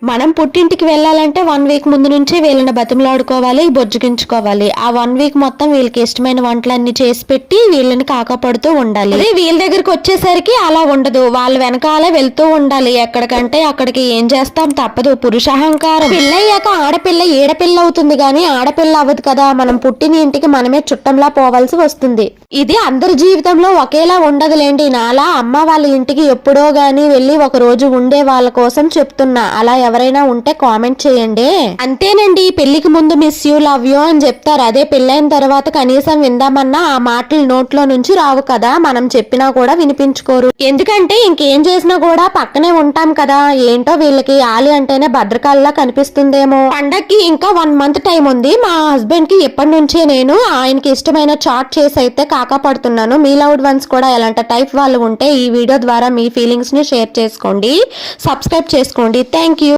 మనం పుట్టింటికి వెళ్ళాలంటే 1 వీక్ ముందు నుంచే వీళ్ళని బతిమలాడుకోవాలి, బొజ్జగించుకోవాలి. ఆ 1 వీక్ మొత్తం వీళ్ళకి ఇష్టమైన వంటలన్నీ చేసి పెట్టి వీళ్ళని కాకపడుతూ ఉండాలి. అదే వీళ్ళ దగ్గరికి వచ్చేసరికి అలా ఉండదు. వాళ్ళ వెనకాలే వెళ్తూ ఉండాలి. ఎక్కడికంటే అక్కడికి. ఏం చేస్తాం, తప్పదు. పురుషాహంకారం. పెళ్ళయ్యాక ఆడపిల్ల ఏడపిల్ల అవుతుంది గాని ఆడపిల్ల అవ్వదు కదా. మనం పుట్టిన ఇంటికి మనమే చుట్టంలా పోవాల్సి వస్తుంది. ఇది అందరి జీవితంలో ఒకేలా ఉండదులేండి. నాలా అమ్మ వాళ్ళ ఇంటికి ఎప్పుడో గాని వెళ్ళి ఒక రోజు ఉండే వాళ్ళ కోసం చెప్తున్నా. అలా ఎవరైనా ఉంటే కామెంట్ చేయండి. అంతేనండి, పెళ్లికి ముందు మిస్ యూ, లవ్ యూ అని చెప్తారు. అదే పెళ్ళైన తర్వాత కనీసం విందామన్నా ఆ మాటలు నోట్లో నుంచి రావు కదా. మనం చెప్పినా కూడా వినిపించుకోరు. ఎందుకంటే ఇంకేం చేసినా కూడా పక్కనే ఉంటాం కదా. ఏంటో వీళ్ళకి ఆలి అంటేనే భద్రకాల్లా కనిపిస్తుందేమో. పండక్కి ఇంకా 1 మంత్ టైం ఉంది. మా హస్బెండ్ కి ఎప్పటి నుంచే నేను ఆయనకి ఇష్టమైన చాట్ చేసి అయితే కాకపడుతున్నాను. మీ లవ్డ్ వన్స్ కూడా ఎలాంటి టైప్ వాళ్ళు ఉంటే ఈ వీడియో ద్వారా మీ ఫీలింగ్స్ ని షేర్ చేసుకోండి. సబ్స్క్రైబ్ చేసుకోండి. Thank you.